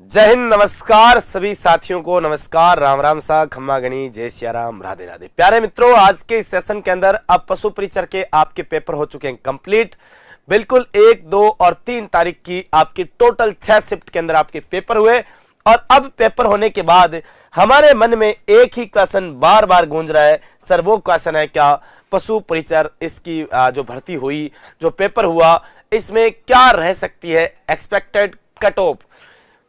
जय हिंद, नमस्कार सभी साथियों को। नमस्कार, राम राम सा, खम्मा गणी, जय सिया राम, राधे राधे। प्यारे मित्रों, आज के इस सेशन के अंदर अब पशु परिचर के आपके पेपर हो चुके हैं कंप्लीट। बिल्कुल 1, 2 और 3 तारीख की आपकी टोटल 6 शिफ्ट के अंदर आपके पेपर हुए। और अब पेपर होने के बाद हमारे मन में एक ही क्वेश्चन बार बार गूंज रहा है, सर वो क्वेश्चन है क्या पशु परिचर इसकी जो भर्ती हुई, जो पेपर हुआ, इसमें क्या रह सकती है एक्सपेक्टेड कट ऑफ,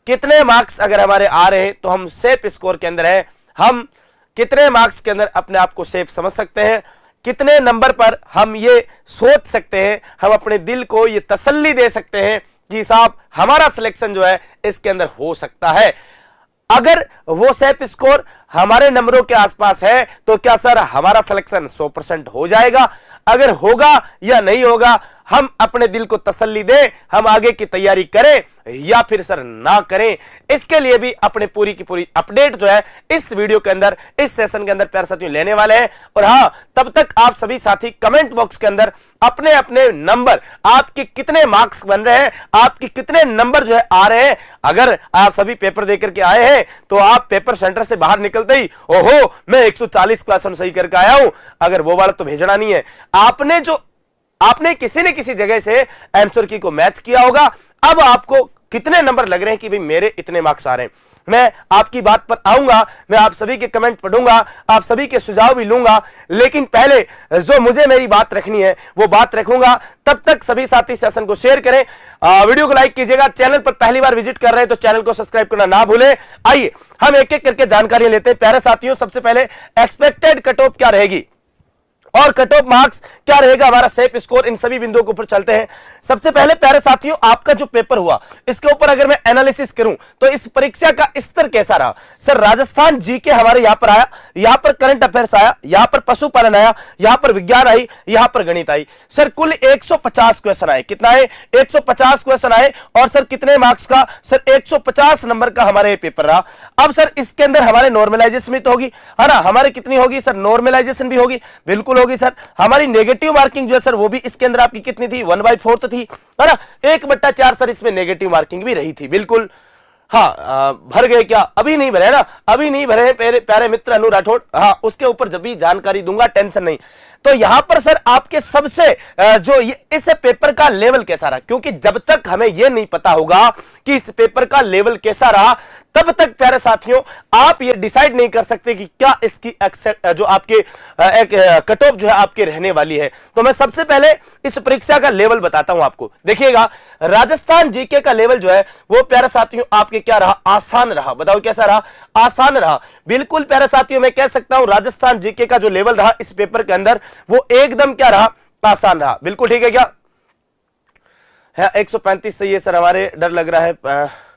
कितने मार्क्स अगर हमारे आ रहे हैं तो हम सेफ स्कोर के अंदर हैं, हम कितने मार्क्स के अंदर अपने आप को सेफ समझ सकते हैं, कितने नंबर पर हम ये सोच सकते हैं, हम अपने दिल को ये तसल्ली दे सकते हैं कि साहब हमारा सिलेक्शन जो है इसके अंदर हो सकता है। अगर वो सेफ स्कोर हमारे नंबरों के आसपास है तो क्या सर हमारा सिलेक्शन 100% हो जाएगा? अगर होगा या नहीं होगा, हम अपने दिल को तसल्ली दें, हम आगे की तैयारी करें या फिर सर ना करें, इसके लिए भी अपने पूरी की पूरी अपडेट जो है इस वीडियो के अंदर, इस सेशन के अंदर प्यारे साथियों लेने वाले हैं। और हां, तब तक आप सभी साथी कमेंट बॉक्स के अंदर अपने अपने नंबर, आपके कितने मार्क्स बन रहे हैं, आपके कितने नंबर जो है आ रहे हैं। अगर आप सभी पेपर देकर के आए हैं तो आप पेपर सेंटर से बाहर निकलते ही ओहो मैं 140 क्वेश्चन सही करके आया हूं, अगर वो वाला तो भेजना नहीं है। आपने किसी न किसी जगह से आंसर की को मैच किया होगा। अब आपको कितने नंबर लग रहे हैं कि भाई मेरे इतने मार्क्स आ रहे हैं, मैं आपकी बात पर आऊंगा, मैं आप सभी के कमेंट पढ़ूंगा, आप सभी के सुझाव भी लूंगा, लेकिन पहले जो मुझे मेरी बात रखनी है वो बात रखूंगा। तब तक सभी साथी सेशन को शेयर करें, वीडियो को लाइक कीजिएगा, चैनल पर पहली बार विजिट कर रहे हैं तो चैनल को सब्सक्राइब करना ना भूलें। आइए हम एक एक करके जानकारी लेते हैं। प्यारे साथियों, सबसे पहले एक्सपेक्टेड कट ऑफ क्या रहेगी और कट ऑफ मार्क्स क्या रहेगा, हमारा सेफ स्कोर, इन सभी बिंदुओं के ऊपर चलते हैं। सबसे पहले प्यारे साथियों, आपका जो पेपर हुआ इसके ऊपर अगर मैं एनालिसिस करूं तो इस परीक्षा का स्तर कैसा रहा। सर राजस्थान जीके हमारे यहां पर आया, यहां पर करंट अफेयर्स आया, यहां पर पशुपालन आया, यहां पर विज्ञान आई, यहां पर गणित आई। सर कुल 150 क्वेश्चन आए। कितना है? 150 क्वेश्चन आए। और सर कितने मार्क्स का? सर 150 नंबर का हमारे पेपर रहा। अब सर इसके अंदर हमारे नॉर्मलाइजेशन भी तो होगी, है ना। हमारे कितनी होगी सर? नॉर्मलाइजेशन भी होगी, बिल्कुल होगी सर। हमारी नेगेटिव मार्किंग जो है सर वो भी इसके अंदर आपकी कितनी थी? 1/4 थी, है ना। 1/4 सर इसमें नेगेटिव मार्किंग भी रही थी, बिल्कुल। हाँ, भर गए क्या? अभी नहीं भरे ना, अभी नहीं भरे प्यारे मित्र अनु राठौड़। हाँ, उसके ऊपर जब भी जानकारी दूंगा, टेंशन नहीं। तो यहां पर सर आपके सबसे जो इस पेपर का लेवल कैसा रहा, क्योंकि जब तक हमें यह नहीं पता होगा कि इस पेपर का लेवल कैसा रहा तब तक प्यारे साथियों आप ये डिसाइड नहीं कर सकते कि क्या इसकी जो आपके एक कट ऑफ जो है आपके रहने वाली है। तो मैं सबसे पहले इस परीक्षा का लेवल बताता हूं आपको। देखिएगा, राजस्थान जीके का लेवल जो है वो प्यारे साथियों आपके क्या रहा? आसान रहा। बताओ कैसा रहा? आसान रहा, बिल्कुल प्यारे साथियों। मैं कह सकता हूं राजस्थान जीके का जो लेवल रहा इस पेपर के अंदर वो एकदम क्या रहा? आसान रहा, बिल्कुल। ठीक है क्या? है 135 सही है सर, हमारे डर लग रहा है।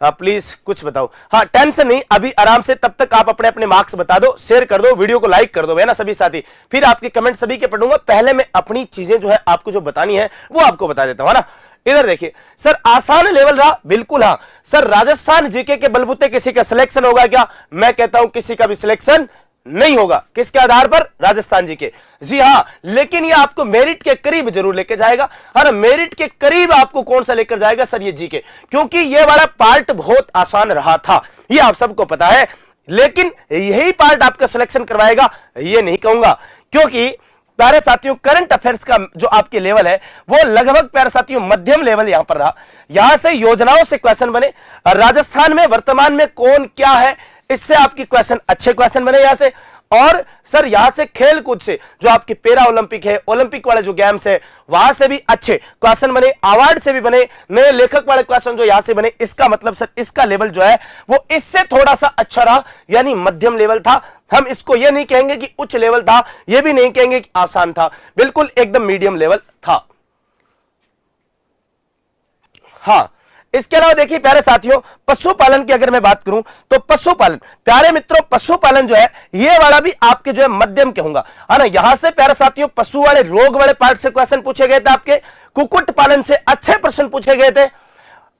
प्लीज कुछ बताओ। हाँ, टेंशन नहीं, अभी आराम से। तब तक आप अपने अपने मार्क्स बता दो, शेयर कर दो, वीडियो को लाइक कर दो, है ना सभी साथी। फिर आपके कमेंट सभी के पढ़ूंगा। पहले मैं अपनी चीजें जो है आपको जो बतानी है वो आपको बता देता हूं, है ना। इधर देखिए सर, आसान लेवल रहा, बिल्कुल। हाँ सर, राजस्थान जीके के बलबूते किसी का सिलेक्शन होगा क्या? मैं कहता हूं किसी का भी सिलेक्शन नहीं होगा। किसके आधार पर? राजस्थान जी के। जी हां, लेकिन ये आपको मेरिट के करीब जरूर लेके जाएगा। और मेरिट के करीब आपको कौन सा लेकर जाएगा सर? ये जीके, क्योंकि ये वाला पार्ट बहुत आसान रहा था, ये आप सबको पता है। लेकिन यही पार्ट आपका सिलेक्शन करवाएगा ये नहीं कहूंगा, क्योंकि प्यारे साथियों करंट अफेयर्स का जो आपके लेवल है वो लगभग प्यारे साथियों मध्यम लेवल यहां पर रहा। यहां से योजनाओं से क्वेश्चन बने, राजस्थान में वर्तमान में कौन क्या है इससे आपकी क्वेश्चन, अच्छे क्वेश्चन बने यहां से। और सर यहां से खेल कूद से जो आपके पैरा ओलंपिक है, ओलंपिक वाले जो गेम्स है वहां से भी अच्छे क्वेश्चन बने, अवार्ड से भी बने, नए लेखक वाले क्वेश्चन जो यहां से बने। इसका मतलब सर इसका लेवल जो है वो इससे थोड़ा सा अच्छा रहा, यानी मध्यम लेवल था। हम इसको ये नहीं कहेंगे कि उच्च लेवल था, ये भी नहीं कहेंगे कि आसान था, बिल्कुल एकदम मीडियम लेवल था। हाँ, इसके अलावा देखिए प्यारे साथियों, पशुपालन की अगर मैं बात करूं तो पशुपालन, प्यारे मित्रों, पशुपालन जो है ये वाला भी आपके जो है मध्यम कहूंगा, है ना। यहां से प्यारे साथियों पशु वाले रोग वाले पार्ट से क्वेश्चन पूछे गए थे, आपके कुक्कुट पालन से अच्छे प्रश्न पूछे गए थे।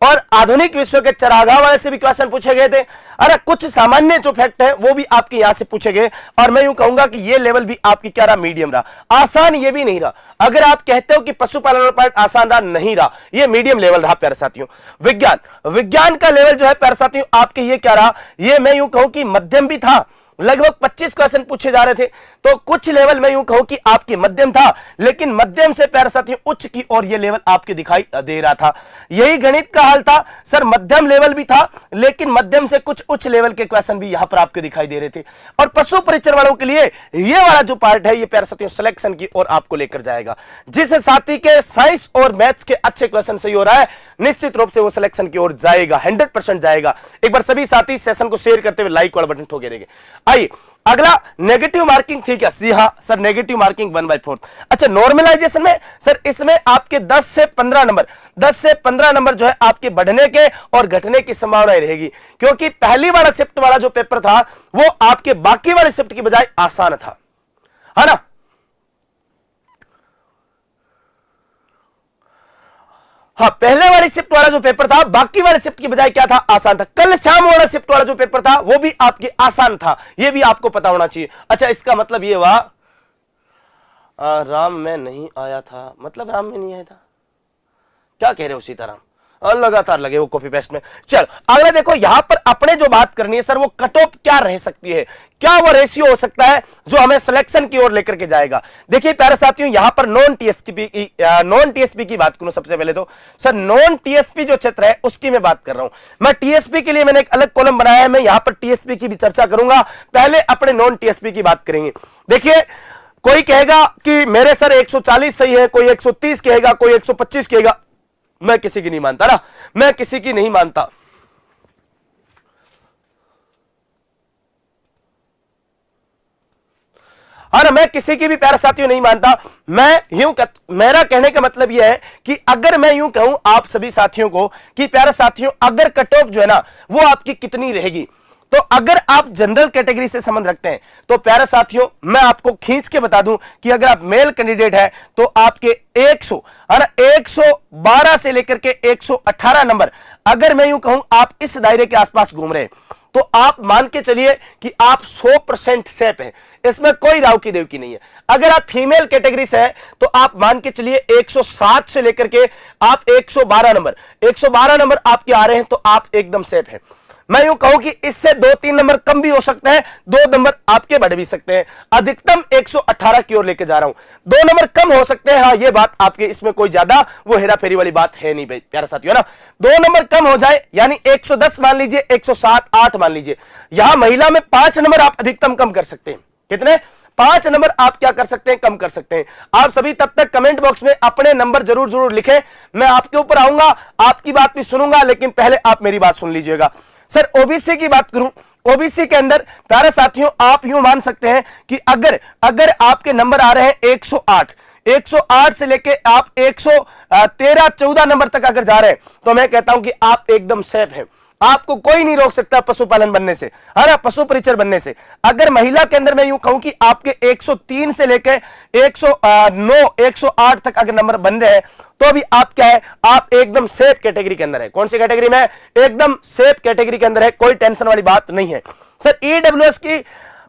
और आधुनिक विश्व के चरागाह वाले से भी क्वेश्चन पूछे गए थे। अरे कुछ सामान्य जो फैक्ट है वो भी आपके यहां से पूछे गए, और मैं यूं कहूंगा कि ये लेवल भी आपकी क्या रहा, मीडियम रहा, आसान ये भी नहीं रहा। अगर आप कहते हो कि पशुपालन पार्ट आसान रहा, नहीं रहा, ये मीडियम लेवल रहा प्यारे साथियों। विज्ञान का लेवल जो है प्यारे साथियों आपके ये क्या रहा, ये मैं यूं कहूं कि मध्यम भी था। लगभग 25 क्वेश्चन पूछे जा रहे थे, तो कुछ लेवल में यूं कहूं कि आपके मध्यम था, लेकिन मध्यम से प्यारे साथियों उच्च की और ये लेवल आपके दिखाई दे रहा था। यही गणित का हाल था सर, मध्यम लेवल भी था, लेकिन मध्यम से कुछ उच्च लेवल के क्वेश्चन भी यहां पर आपके दिखाई दे रहे थे। और पशु परिचर वालों के लिए ये वाला जो पार्ट है, ये प्यारे साथियों सिलेक्शन की ओर आपको लेकर जाएगा। जिस साथी के साइंस और मैथ्स के अच्छे क्वेश्चन सही हो रहा है, निश्चित रूप से वो सिलेक्शन की ओर जाएगा, 100% जाएगा। एक बार सभी साथी सेशन को शेयर करते हुए लाइक वाला बटन ठोके देंगे। आइए अगला, नेगेटिव मार्किंग थी क्या? जी हां सर, नेगेटिव मार्किंग 1/4। अच्छा, नॉर्मलाइजेशन में सर इसमें आपके 10 से 15 नंबर जो है आपके बढ़ने के और घटने की संभावना रहेगी, क्योंकि पहली वाला शिफ्ट वाला जो पेपर था वो आपके बाकी वाले शिफ्ट की बजाय आसान था, है ना। हाँ, पहले वाली शिफ्ट वाला जो पेपर था बाकी वाले शिफ्ट की बजाय क्या था, आसान था। कल शाम वाला शिफ्ट वाला जो पेपर था वो भी आपके आसान था, ये भी आपको पता होना चाहिए। अच्छा, इसका मतलब ये हुआ राम में नहीं आया था, मतलब राम में नहीं आया था, क्या कह रहे हो सीताराम? लगातार लगे वो कॉपी पेस्ट में। चलो अगला देखो, यहां पर अपने जो बात करनी है सर, वो कट ऑफ क्या रह सकती है, क्या वो रेशियो हो सकता है जो हमें सिलेक्शन की ओर लेकर के जाएगा। देखिए प्यारे साथियों, यहां पर नॉन टीएसपी की बात करूं सबसे पहले तो सर, नॉन टीएसपी जो क्षेत्र है उसकी मैं बात कर रहा हूं। मैं टीएसपी के लिए मैंने एक अलग कॉलम बनाया है, मैं यहां पर टीएसपी की भी चर्चा करूंगा, पहले अपने नॉन टीएसपी की बात करेंगे। देखिए, कोई कहेगा कि मेरे सर 140 सही है, कोई 130 कहेगा, कोई 125 कहेगा, मैं किसी की नहीं मानता ना, मैं किसी की नहीं मानता। और मैं किसी की भी प्यारे साथियों नहीं मानता। मेरा कहने का मतलब यह है कि अगर मैं यूं कहूं आप सभी साथियों को कि प्यारे साथियों अगर कट ऑफ जो है ना वो आपकी कितनी रहेगी, तो अगर आप जनरल कैटेगरी से संबंध रखते हैं तो प्यारे साथियों मैं आपको खींच के बता दूं कि अगर आप मेल कैंडिडेट है तो आपके 112 से लेकर के 118 नंबर, अगर मैं यूं कहूं आप इस दायरे के आसपास घूम रहे हैं, तो आप मान के चलिए कि आप 100% सेफ हैं, इसमें कोई राव की देव की नहीं है। अगर आप फीमेल कैटेगरी से हैं तो आप मान के चलिए 107 से लेकर के आप 112 नंबर आपके आ रहे हैं, तो आप एकदम सेफ हैं। मैं यूं कहूं कि इससे 2-3 नंबर कम भी हो सकते हैं, 2 नंबर आपके बढ़ भी सकते हैं। अधिकतम 118 की ओर लेके जा रहा हूं, 2 नंबर कम हो सकते हैं, हाँ ये बात आपके, इसमें कोई ज्यादा वो हेरा फेरी वाली बात है नहीं भाई प्यारे साथियों, है ना। 2 नंबर कम हो जाए यानी 110 मान लीजिए, 107-8 मान लीजिए। यहां महिला में 5 नंबर आप अधिकतम कम कर सकते हैं। कितने? 5 नंबर आप क्या कर सकते हैं, कम कर सकते हैं। आप सभी तब तक कमेंट बॉक्स में अपने नंबर जरूर लिखें, मैं आपके ऊपर आऊंगा, आपकी बात भी सुनूंगा, लेकिन पहले आप मेरी बात सुन लीजिएगा। सर ओबीसी की बात करूं, ओबीसी के अंदर प्यारे साथियों आप यूं मान सकते हैं कि अगर आपके नंबर आ रहे हैं 108 से लेके आप 113-14 नंबर तक अगर जा रहे हैं, तो मैं कहता हूं कि आप एकदम सेफ हैं, आपको कोई नहीं रोक सकता पशुपालन बनने से, है ना, पशु परिचर बनने से। अगर महिला के अंदर मैं यूं कहूं कि आपके 103 से लेके 108 तक अगर नंबर बन रहे हैं, तो भी आप क्या है, आप एकदम सेफ कैटेगरी के अंदर है। कौन सी कैटेगरी में? एकदम सेफ कैटेगरी के अंदर है, कोई टेंशन वाली बात नहीं है। सर ईडब्ल्यूएस की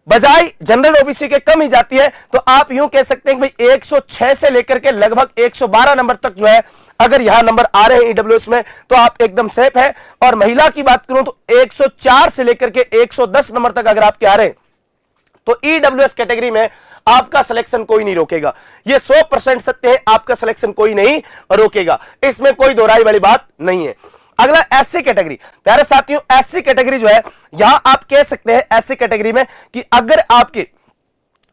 बजाय जनरल ओबीसी के कम ही जाती है, तो आप यूं कह सकते हैं कि भाई 106 से लेकर के लगभग 112 नंबर तक जो है, अगर यहां नंबर आ रहे हैं ईडब्ल्यूएस में, तो आप एकदम सेफ है। और महिला की बात करूं तो 104 से लेकर के 110 नंबर तक अगर आपके आ रहे हैं, तो ईडब्ल्यूएस कैटेगरी में आपका सिलेक्शन कोई नहीं रोकेगा। ये 100% सत्य है, आपका सिलेक्शन कोई नहीं रोकेगा, इसमें कोई दोहराई वाली बात नहीं है। अगला एससी कैटेगरी, प्यारे साथियों एससी कैटेगरी जो है, यहां आप कह सकते हैं एससी कैटेगरी में कि अगर आपके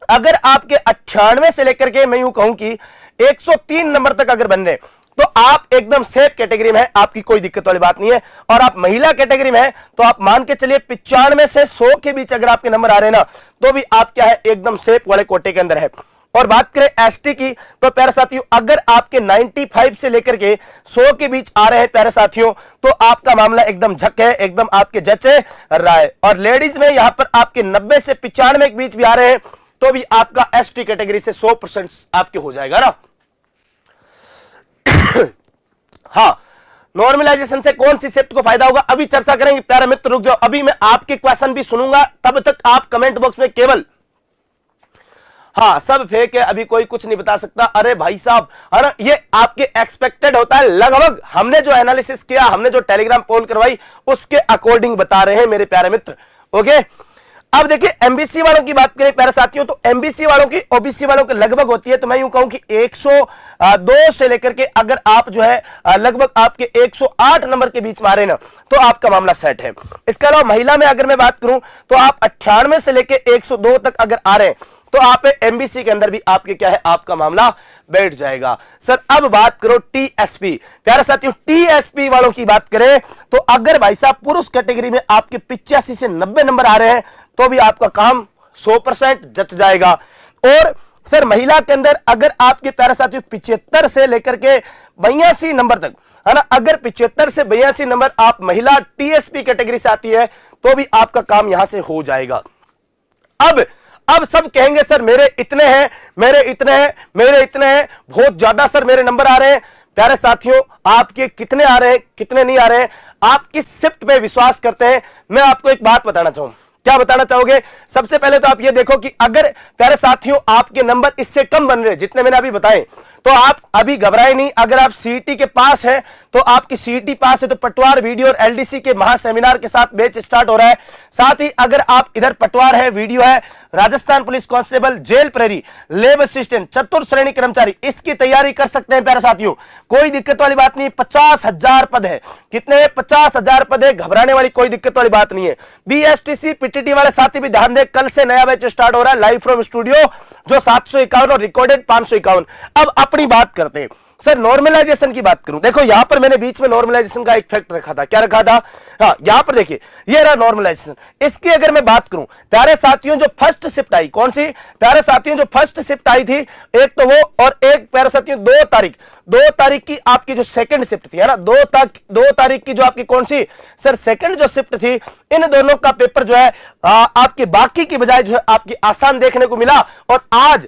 98 से लेकर के मैं यूं कहूं कि 103 नंबर तक अगर बन रहे, तो आप एकदम सेफ कैटेगरी में है, आपकी कोई दिक्कत वाली बात नहीं है। और आप महिला कैटेगरी में है, तो आप मान के चलिए 95 से 100 के बीच अगर आपके नंबर आ रहे हैं ना, तो भी आप क्या है, एकदम सेफ वाले कोटे के अंदर है। और बात करें एसटी की, तो प्यारे साथियों अगर आपके 95 से लेकर के 100 के बीच आ रहे हैं प्यारे साथियों, तो आपका मामला एकदम झक है, एकदम आपके जचे रहा है। और लेडीज में यहां पर आपके 90 से 95 के बीच भी आ रहे हैं, तो भी आपका एसटी कैटेगरी से 100% आपके हो जाएगा ना। हाँ, नॉर्मलाइजेशन से कौन सी शिफ्ट को फायदा होगा अभी चर्चा करेंगे। प्यारे मित्र रुक जाओ, अभी मैं आपके क्वेश्चन भी सुनूंगा, तब तक आप कमेंट बॉक्स में केवल हाँ सब फेक है, अभी कोई कुछ नहीं बता सकता। अरे भाई साहब, अरे ये आपके एक्सपेक्टेड होता है, लगभग हमने जो एनालिसिस किया, हमने जो टेलीग्राम पोल करवाई उसके अकॉर्डिंग बता रहे हैं मेरे प्यारे मित्र। ओके, अब देखिए एमबीसी वालों की बात करें प्यारे साथियों, तो एमबीसी वालों की ओबीसी वालों की लगभग होती है, तो मैं यूं कहूं कि 102 से लेकर के अगर आप जो है लगभग आपके 108 नंबर के बीच मारे ना, तो आपका मामला सेट है। इसके अलावा महिला में अगर मैं बात करूं तो आप 98 से लेकर 102 तक अगर आ रहे हैं तो आप एमबीसी के अंदर भी आपके क्या है, आपका मामला बैठ जाएगा। सर अब बात करो टीएसपी, प्यारे साथियों टीएसपी वालों की बात करें तो अगर भाई साहब पुरुष कैटेगरी में आपके 85 से 90 नंबर आ रहे हैं तो भी आपका काम 100% जच जाएगा। और सर महिला के अंदर अगर आपके प्यारे साथियों 75 से लेकर के 82 नंबर तक है ना, अगर 75 से 82 नंबर आप महिला टीएसपी कैटेगरी से आती है तो भी आपका काम यहां से हो जाएगा। अब सब कहेंगे सर मेरे इतने हैं, मेरे इतने हैं, मेरे इतने हैं, बहुत ज्यादा सर मेरे नंबर आ रहे हैं। प्यारे साथियों आपके कितने आ रहे हैं, कितने नहीं आ रहे हैं, आप किस शिफ्ट पे विश्वास करते हैं, मैं आपको एक बात बताना चाहूं। क्या बताना चाहोगे? सबसे पहले तो आप ये देखो कि अगर प्यारे साथियों आपके नंबर इससे कम बन रहे जितने मैंने अभी बताए, तो आप अभी घबराए नहीं। अगर आप सीईटी के पास हैं तो आपकी सीईटी पास है तो पटवार वीडियो और एलडीसी के महा सेमिनार के साथ बैच स्टार्ट हो रहा है। साथ ही अगर आप इधर पटवार है, वीडियो है, राजस्थान पुलिस कांस्टेबल, जेल प्रहरी, लेब असिस्टेंट, चतुर्थ श्रेणी कर्मचारी, इसकी तैयारी कर सकते हैं प्यारे साथियों, कोई दिक्कत वाली बात नहीं। 50,000 पद है, कितने? 50,000 पद है, घबराने वाली कोई दिक्कत वाली बात नहीं है। बीएसटीसी पीटीटी वाले साथी भी ध्यान दें, कल से नया बैच स्टार्ट हो रहा है लाइव फ्रॉम स्टूडियो, जो 751 और रिकॉर्डेड 551। अब अपनी बात करते हैं सर नॉर्मलाइजेशन की बात करूं, देखो यहां पर मैंने बीच में नॉर्मलाइजेशन का एक फैक्ट रखा था, क्या रखा था? हाँ यहां पर देखिए ये रहा नॉर्मलाइजेशन। इसकी अगर मैं बात करूं प्यारे साथियों, जो फर्स्ट शिफ्ट आई, कौन सी प्यारे साथियों जो फर्स्ट शिफ्ट आई थी, एक तो वो, और एक प्यारे साथियों 2 तारीख की आपकी जो सेकंड शिफ्ट थी, है ना, 2 तारीख की जो आपकी कौन सी सर सेकंड जो शिफ्ट थी, इन दोनों का पेपर जो है आपके बाकी की बजाय जो है आपकी आसान देखने को मिला। और आज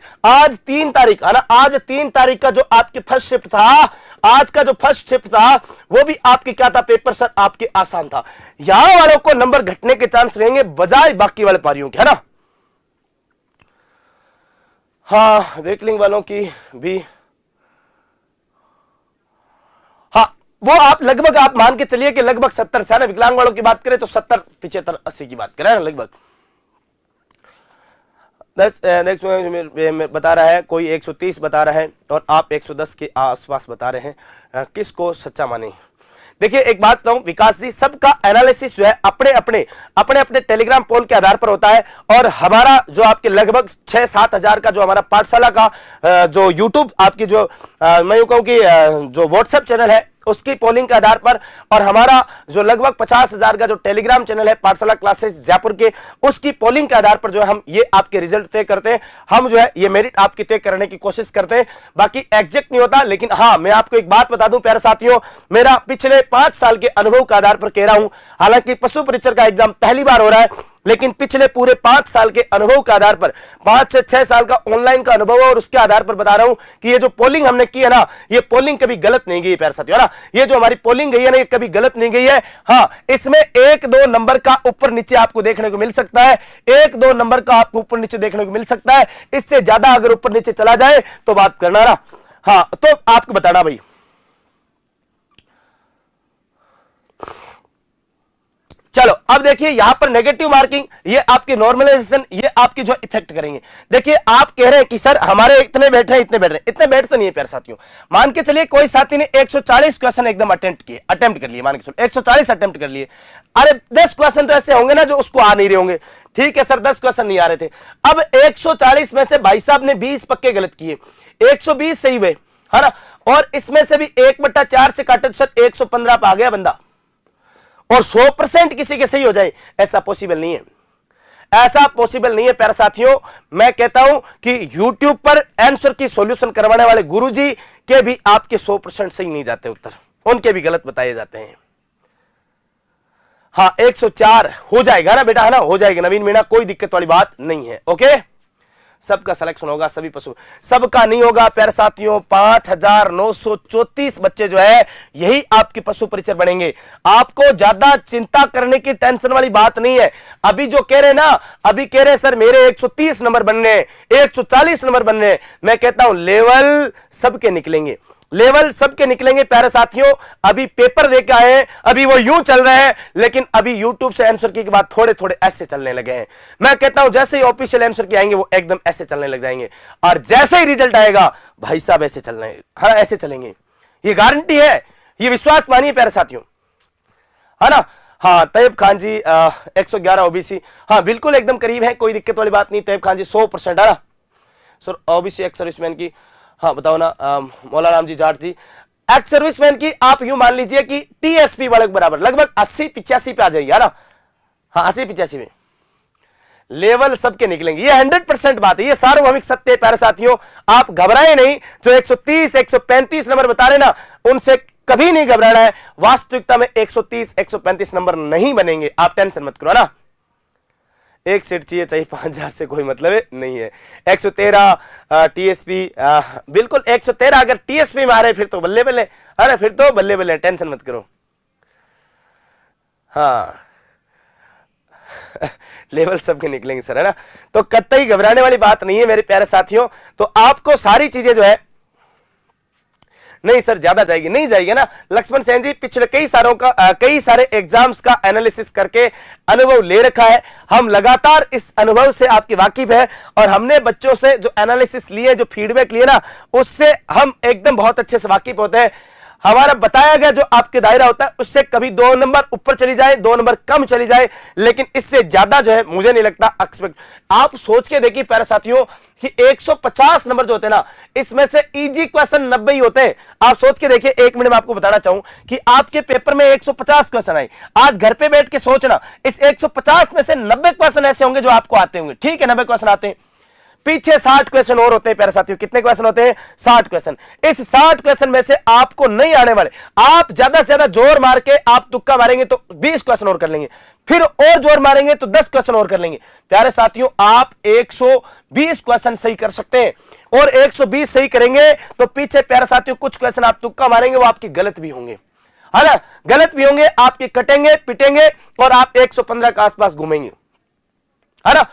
3 तारीख है ना, आज 3 तारीख का जो आपके फर्स्ट शिफ्ट था, आज का जो फर्स्ट शिफ्ट था वो भी आपके क्या था, पेपर सर आपके आसान था। यहां वालों को नंबर घटने के चांस रहेंगे बजाय बाकी वाले पारियों के, है ना। हाँ वेकलिंग वालों की भी, हाँ वो आप लगभग आप मान के चलिए कि लगभग 70 से, विकलांग वालों की बात करें तो 70, 75, 80 की बात करें ना, लगभग। बता रहा है कोई 130 बता रहा है और आप 110 के आसपास बता रहे हैं, किसको सच्चा माने? देखिए एक बात कहूं विकास जी, सबका एनालिसिस जो है अपने अपने टेलीग्राम पोल के आधार पर होता है। और हमारा जो आपके लगभग 6-7 हजार का जो हमारा पाठशाला का जो यूट्यूब आपकी जो मैं यूं कहूं कि जो व्हाट्सएप चैनल है उसकी पोलिंग के आधार पर, और हमारा जो लगभग 50,000 का जो टेलीग्राम चैनल है पाठशाला क्लासेस जयपुर के, उसकी पोलिंग के आधार पर जो है हम ये आपके रिजल्ट तय करते हैं। हम जो है ये मेरिट आपकी तय करने की कोशिश करते हैं, बाकी एग्जैक्ट नहीं होता। लेकिन हाँ मैं आपको एक बात बता दूं प्यारे साथियों, मेरा पिछले 5 साल के अनुभव के आधार पर कह रहा हूं, हालांकि पशु परीक्षक का एग्जाम पहली बार हो रहा है, लेकिन पिछले पूरे 5 साल के अनुभव के आधार पर, 5 से 6 साल का ऑनलाइन का अनुभव है, और उसके आधार पर बता रहा हूं कि ये जो पोलिंग हमने की है ना, ये पोलिंग कभी गलत नहीं गई प्यारे साथियों, है ना। ये जो हमारी पोलिंग गई है ना, ये कभी गलत नहीं गई है। हाँ इसमें 1-2 नंबर का ऊपर नीचे आपको देखने को मिल सकता है, 1-2 नंबर का आपको ऊपर नीचे देखने को मिल सकता है। इससे ज्यादा अगर ऊपर नीचे चला जाए तो बात करना ना, हाँ तो आपको बताना भाई। चलो अब देखिए यहां पर नेगेटिव मार्किंग, ये आपकी नॉर्मलाइजेशन, ये आपकी जो इफेक्ट करेंगे। देखिए आप कह रहे हैं कि सर हमारे इतने बैठ रहे हैं, इतने बैठ रहे हैं, इतने बैठ तो नहीं है प्यारे साथियों। मान के चलिए कोई साथी ने 140 क्वेश्चन एकदम अटेम्प्ट कर लिए, मान के चलो 140 अटेम्प्ट कर लिए। अरे 10 क्वेश्चन तो ऐसे होंगे ना जो उसको आ नहीं रहे होंगे, ठीक है सर 10 क्वेश्चन नहीं आ रहे थे। अब 140 में से भाई साहब ने 20 पक्के गलत किए, 120 सही हुए, है ना, और इसमें से भी 1/4 से काटे तो सर 115 पे आ गया बंदा। और 100% किसी के सही हो जाए, ऐसा पॉसिबल नहीं है, ऐसा पॉसिबल नहीं है प्यारे साथियों। मैं कहता हूं कि YouTube पर आंसर की सॉल्यूशन करवाने वाले गुरुजी के भी आपके 100% सही नहीं जाते उत्तर, उनके भी गलत बताए जाते हैं। हाँ 104 हो जाएगा ना बेटा, है ना, हो जाएगा नवीन मीणा, कोई दिक्कत वाली बात नहीं है। ओके सबका सिलेक्शन होगा, सभी पशु, सबका नहीं होगा प्यारे साथियों। 5934 बच्चे जो है यही आपके पशु परिचर बनेंगे। आपको ज्यादा चिंता करने की टेंशन वाली बात नहीं है। अभी जो कह रहे ना, अभी कह रहे सर मेरे 130 नंबर बनने, 140 नंबर बनने, मैं कहता हूं लेवल सबके निकलेंगे, लेवल सबके निकलेंगे प्यारे साथियों। अभी पेपर देके आए हैं, अभी वो यूं चल रहे हैं, लेकिन अभी यूट्यूब से आंसर की के बाद थोड़े थोड़े ऐसे चलने लगे हैं। मैं कहता हूं जैसे ही ऑफिशियल आंसर की आएंगे वो एकदम ऐसे चलने लग जाएंगे, और जैसे ही रिजल्ट आएगा भाई साहब ऐसे चलने, हाँ ऐसे चलेंगे, ये गारंटी है, ये विश्वास मानिए प्यारे साथियों, है ना। हाँ तैयब खान जी 111 ओबीसी, हाँ बिल्कुल एकदम करीब है, कोई दिक्कत वाली बात नहीं। तैयब खान जी 100% है ना सर। ओबीसी एक्स सर्विसमैन की, हाँ बताओ ना मौला राम जी जाट जी, एक्स सर्विसमैन की आप यूं मान लीजिए कि टीएसपी वाले बराबर लगभग 80-85 पे आ जाएगी, है ना। हाँ 80-85 में लेवल सबके निकलेंगे, ये 100% बात है, ये सार्वभौमिक सत्य है प्यारे साथियों। आप घबराए नहीं, जो 130 135 नंबर बता रहे ना उनसे कभी नहीं घबराना है। वास्तविकता में 130 135 नंबर नहीं बनेंगे, आप टेंशन मत करो ना। एक सीट चाहिए 5,000 से कोई मतलब नहीं है। 113 टीएसपी, बिल्कुल 113 अगर टीएसपी में आ रहे फिर तो बल्ले बल्ले, अरे फिर तो बल्ले बल्ले, टेंशन मत करो। हाँ लेवल सबके निकलेंगे सर, है ना। तो कतई घबराने वाली बात नहीं है मेरे प्यारे साथियों। तो आपको सारी चीजें जो है, नहीं सर ज्यादा जाएगी, नहीं जाएगी ना। लक्ष्मण सेन जी पिछले कई सारे एग्जाम्स का एनालिसिस करके अनुभव ले रखा है, हम लगातार इस अनुभव से आपके वाकिफ है, और हमने बच्चों से जो एनालिसिस लिए, जो फीडबैक लिए ना, उससे हम एकदम बहुत अच्छे से वाकिफ होते हैं। हमारा बताया गया जो आपके दायरा होता है उससे कभी 2 नंबर ऊपर चली जाए, 2 नंबर कम चली जाए, लेकिन इससे ज्यादा जो है मुझे नहीं लगता एक्सपेक्ट। आप सोच के देखिए प्यारे साथियों कि 150 नंबर जो होते हैं ना, इसमें से इजी क्वेश्चन 90 ही होते हैं। आप सोच के देखिए, 1 मिनट में आपको बताना चाहूं कि आपके पेपर में 150 क्वेश्चन आए, आज घर पे बैठ के सोचना, इस 150 में से 90 क्वेश्चन ऐसे होंगे जो आपको आते होंगे, ठीक है 90 क्वेश्चन आते हैं, पीछे 60 क्वेश्चन और होते हैं प्यारे साथियों। कितने क्वेश्चन होते हैं? 60 क्वेश्चन। इस 60 क्वेश्चन में से आपको नहीं आने वाले, आप ज्यादा से ज्यादा जोर मार के आप तुक्का मारेंगे तो 20 क्वेश्चन और कर लेंगे, फिर और जोर मारेंगे तो 10 क्वेश्चन और कर लेंगे। प्यारे साथियों आप 120 क्वेश्चन सही कर सकते हैं, और 120 सही करेंगे तो पीछे प्यारे साथियों कुछ क्वेश्चन आप तुक्का मारेंगे वो आपके गलत भी होंगे, है ना, गलत भी होंगे, आपके कटेंगे पिटेंगे और आप 115 के आसपास घूमेंगे, है ना।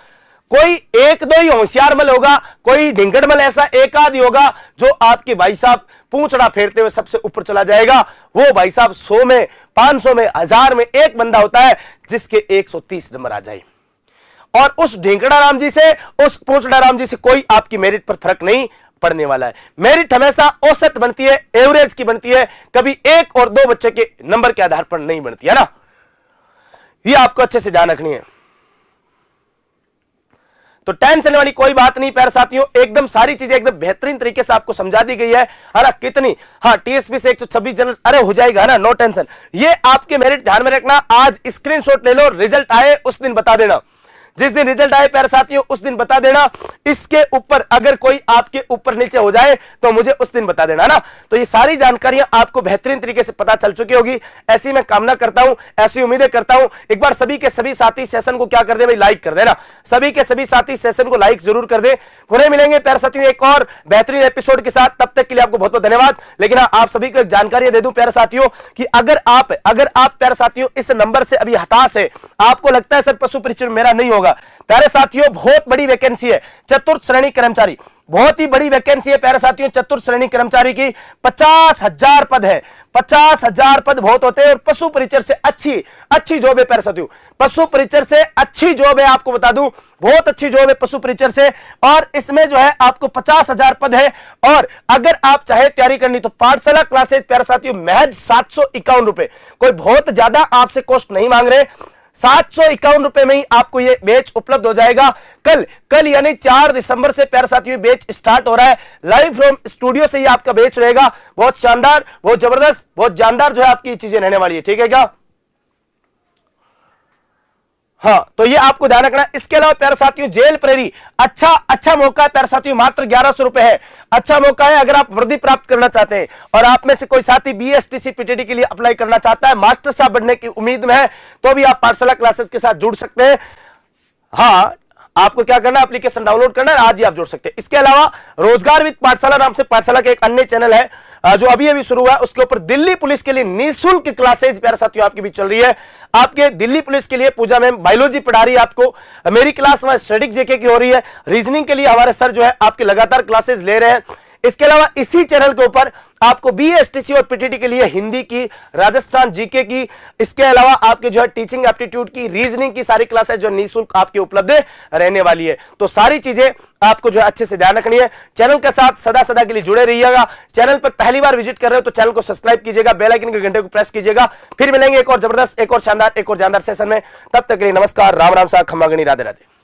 कोई 1-2 ही होशियार मल होगा, कोई ढिंगड़मल ऐसा एक आध ही होगा जो आपके भाई साहब पूंछड़ा फेरते हुए सबसे ऊपर चला जाएगा। वो भाई साहब 100 में, 500 में, 1000 में एक बंदा होता है जिसके 130 नंबर आ जाए, और उस ढिंगड़ा राम जी से, उस पूंछड़ा राम जी से कोई आपकी मेरिट पर फर्क नहीं पड़ने वाला है। मेरिट हमेशा औसत बनती है, एवरेज की बनती है, कभी 1 और 2 बच्चे के नंबर के आधार पर नहीं बनती, है ना। ये आपको अच्छे से ध्यान रखनी है। तो टेंशन वाली कोई बात नहीं प्यारे साथियों, एकदम सारी चीजें एकदम बेहतरीन तरीके से आपको समझा दी गई है। अरे कितनी, हाँ टीएसपी से 126 जनरल, अरे हो जाएगा ना, नो टेंशन। ये आपके मेरिट ध्यान में रखना, आज स्क्रीनशॉट ले लो, रिजल्ट आए उस दिन बता देना, जिस दिन रिजल्ट आए प्यारे साथियों उस दिन बता देना। इसके ऊपर अगर कोई आपके ऊपर नीचे हो जाए तो मुझे उस दिन बता देना ना। तो ये सारी जानकारियां आपको बेहतरीन तरीके से पता चल चुकी होगी, ऐसी मैं कामना करता हूं, ऐसी उम्मीदें करता हूं। एक बार सभी के सभी साथी सेशन को क्या कर दे भाई, लाइक कर देना, सभी के सभी साथी सेशन को लाइक जरूर कर दे। पुनः मिलेंगे प्यारे साथियों एक और बेहतरीन एपिसोड के साथ, तब तक के लिए आपको बहुत बहुत धन्यवाद। लेकिन आप सभी को एक जानकारी दे दूं प्यारे साथियों कि अगर आप प्यारे साथियों इस नंबर से अभी हताश है, आपको लगता है सर पशु परिचय मेरा नहीं होगा, प्यारे साथियों बहुत बड़ी वैकेंसी है चतुर्थ श्रेणी कर्मचारी, बहुत ही बड़ी वैकेंसी है प्यारे साथियों चतुर्थ श्रेणी कर्मचारी की। 50,000 पद है, 50,000 पद बहुत होते हैं, और पशु परिचर से अच्छी जॉब है प्यारे साथियों, पशु परिचर से अच्छी जॉब है, आपको बता दूं बहुत अच्छी जॉब है पशु परिचर से। और इसमें जो है आपको 50,000 पद है, और अगर आप चाहे तैयारी करनी तो पाठशाला क्लासेज प्यारे साथियों महज 751 रुपए, कोई बहुत ज्यादा आपसे कॉस्ट नहीं मांग रहे, 751 रुपए में ही आपको ये बैच उपलब्ध हो जाएगा। कल यानी 4 दिसंबर से प्यारे साथियों बैच स्टार्ट हो रहा है, लाइव फ्रॉम स्टूडियो से ही आपका बैच रहेगा। बहुत शानदार, बहुत जबरदस्त, बहुत जानदार जो है आपकी चीजें रहने वाली है, ठीक है क्या। हाँ तो ये आपको ध्यान रखना। इसके अलावा प्यारे साथियों जेल प्रेरी अच्छा मौका है प्यारे साथियों, मात्र 1100 रुपए है, अच्छा मौका है। अगर आप वृद्धि प्राप्त करना चाहते हैं और आप में से कोई साथी बीएसटीसी पीटीटी के लिए अप्लाई करना चाहता है, मास्टर साहब बनने की उम्मीद में है, तो भी आप पाठशाला क्लासेस के साथ जुड़ सकते हैं। हाँ आपको क्या करना है, एप्लीकेशन डाउनलोड करना है, आज ही आप जुड़ सकते हैं। इसके अलावा रोजगार विद पाठशाला नाम से पाठशाला का एक अन्य चैनल है जो अभी अभी शुरू हुआ है, उसके ऊपर दिल्ली पुलिस के लिए निःशुल्क क्लासेज प्यारे साथियों आपके बीच चल रही है। आपके दिल्ली पुलिस के लिए पूजा मैम बायोलॉजी पढ़ा रही है आपको, मेरी क्लास में स्टैटिक जीके की हो रही है, रीजनिंग के लिए हमारे सर जो है आपके लगातार क्लासेस ले रहे हैं। इसके अलावा इसी चैनल के ऊपर आपको बीएसटीसी और पीटीटी के लिए हिंदी की, राजस्थान जीके की, इसके अलावा आपके जो है टीचिंग एप्टीट्यूड की, रीजनिंग की सारी क्लासेस जो निःशुल्क आपके उपलब्ध रहने वाली है। तो सारी चीजें आपको जो है अच्छे से ध्यान रखनी है। चैनल के साथ सदा सदा के लिए जुड़े रहिएगा। चैनल पर पहली बार विजिट कर रहे हो तो चैनल को सब्सक्राइब कीजिएगा, बेल आइकन के घंटे को प्रेस कीजिएगा। फिर मिलेंगे एक और जबरदस्त, एक और शानदार, एक और जानदार सेशन में। तब तक के लिए नमस्कार, राम राम साहब, खम्मा गणी, राधे राधे।